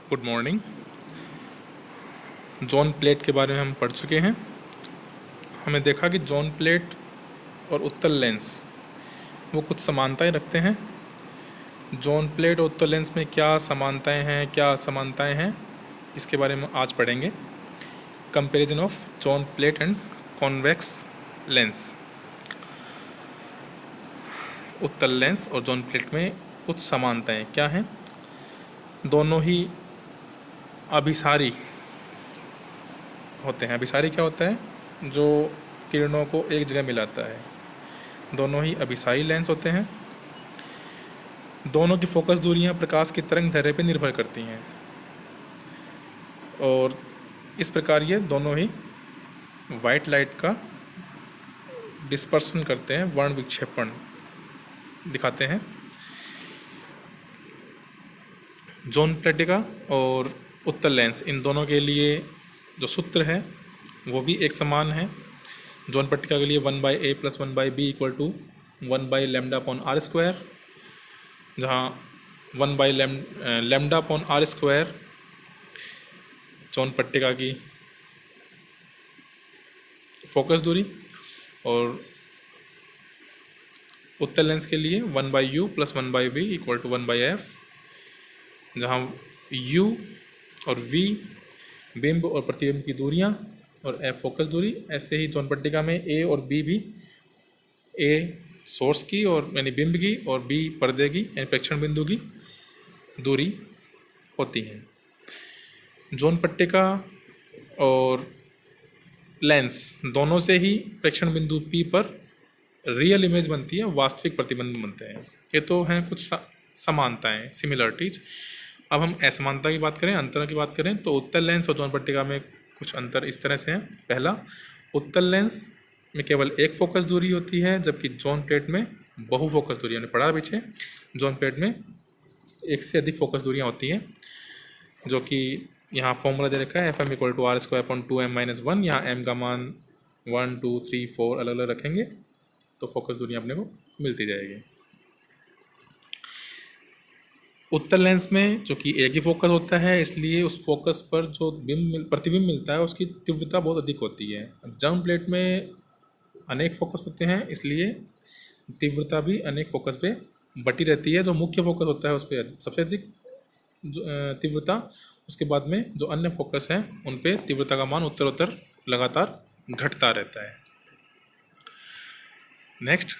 Good morning. Zone plate के बारे में हम पढ़ चुके हैं। हमें देखा कि जोन प्लेट और उत्तल लेंस वो कुछ समानताएं रखते हैं। जोन प्लेट और उत्तल लेंस में क्या समानताएं हैं, क्या असमानताएं हैं, इसके बारे में आज पढ़ेंगे। Comparison of zone plate and convex lens. उत्तल लेंस और जोन प्लेट में कुछ समानताएं क्या हैं? दोनों ही अभिसारी होते हैं। अभिसारी क्या होता है? जो किरणों को एक जगह मिलाता है। दोनों ही अभिसारी लेंस होते हैं। दोनों की फोकस दूरियां प्रकाश की तरंग दैर्ध्य पर निर्भर करती हैं और इस प्रकार ये दोनों ही वाइट लाइट का डिस्पर्सन करते हैं, वर्ण विक्षेपण दिखाते हैं। जोन प्लेटिका और उत्तल लेंस, इन दोनों के लिए जो सूत्र है वो भी एक समान है। जोन पट्टिका के लिए 1/a + 1/b = 1/λ/r², जहाँ 1/λ/r² जोन पट्टिका की फोकस दूरी और उत्तल लेंस के लिए 1/u + 1/v = 1/f, जहाँ u और v बिंब और प्रतिबिंब की दूरियां और f फोकस दूरी। ऐसे ही जोन पट्टिका में a और b भी, a सोर्स की और यानी बिंब की और b पर्दे की यानी प्रेक्षण बिंदु की दूरी होती है। जोन पट्टिका और लेंस दोनों से ही प्रेक्षण बिंदु P पर रियल इमेज बनती है, वास्तविक प्रतिबिंब बनते हैं। ये तो हैं कुछ समानताएं, सिमिलरिटीज। अब हम असमानता की बात करें, अंतर की बात करें, तो उत्तल लेंस और जोन पट्टिका में कुछ अंतर इस तरह से हैं। पहला, उत्तल लेंस में केवल एक फोकस दूरी होती है, जबकि जोन प्लेट में बहु फोकस दूरी, यानी पढ़ा पीछे, जोन प्लेट में एक से अधिक फोकस दूरियां होती हैं, जो कि यहाँ फॉर्मूला दे रखा है FM = r²/2m-1। यहाँ m का मान 1, 2, 3, 4 अलग अलग रखेंगे तो फोकस दूरियां अपने को मिलती जाएगी। उत्तल लेंस में जो कि एक ही फोकस होता है, इसलिए उस फोकस पर जो प्रतिबिंब मिलता है उसकी तीव्रता बहुत अधिक होती है। जोन प्लेट में अनेक फोकस होते हैं, इसलिए तीव्रता भी अनेक फोकस पे बटी रहती है। जो मुख्य फोकस होता है उस पर सबसे अधिक तीव्रता, उसके बाद में जो अन्य फोकस हैं उन पे तीव्रता का मान उत्तरोत्तर लगातार घटता रहता है। नेक्स्ट,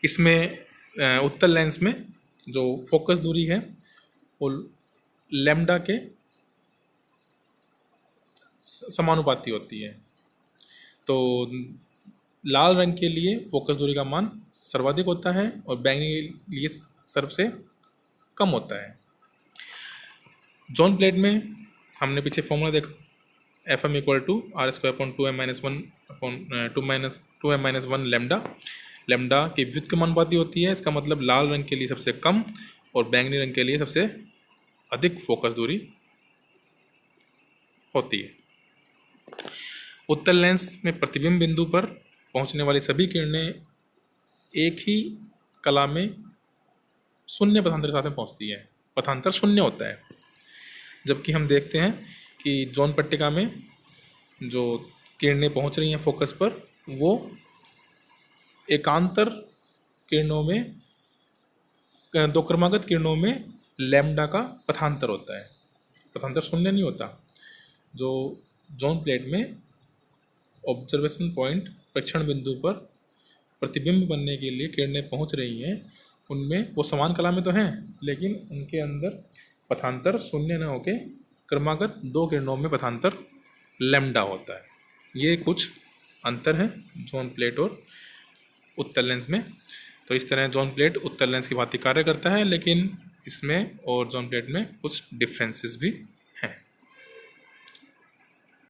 इसमें उत्तल लेंस में जो फोकस दूरी है वो लैम्डा के समानुपाती होती है। तो लाल रंग के लिए फोकस दूरी का मान सर्वाधिक होता है और बैंगनी के लिए सबसे कम होता है। जोन प्लेट में हमने पीछे फॉर्मूला देखा, FM = r²/2m-1 लैम्डा। लैम्डा की व्युत्क्रमानुपाती होती है, इसका मतलब लाल रंग के लिए सबसे कम और बैंगनी रंग के लिए सबसे अधिक फोकस दूरी होती है। उत्तल लेंस में प्रतिबिंब बिंदु पर पहुंचने वाली सभी किरणें एक ही कला में शून्य पथांतर के साथ में पहुंचती है, पथांतर शून्य होता है। जबकि हम देखते हैं कि जोन पट्टिका में जो किरणें पहुंच रही हैं फोकस पर, वो एकांतर किरणों में, दो क्रमागत किरणों में लैम्डा का पथांतर होता है, पथांतर शून्य नहीं होता। जो जोन प्लेट में ऑब्जर्वेशन पॉइंट, प्रेक्षण बिंदु पर प्रतिबिंब बनने के लिए किरणें पहुंच रही हैं, उनमें वो समान कला में तो हैं, लेकिन उनके अंदर पथांतर शून्य न होके क्रमागत दो किरणों में पथांतर लैम्डा होता है। ये कुछ अंतर है जोन प्लेट और उत्तल लेंस में। तो इस तरह जोन प्लेट उत्तल लेंस की भांति कार्य करता है, लेकिन इसमें और जोन प्लेट में कुछ डिफरेंसेस भी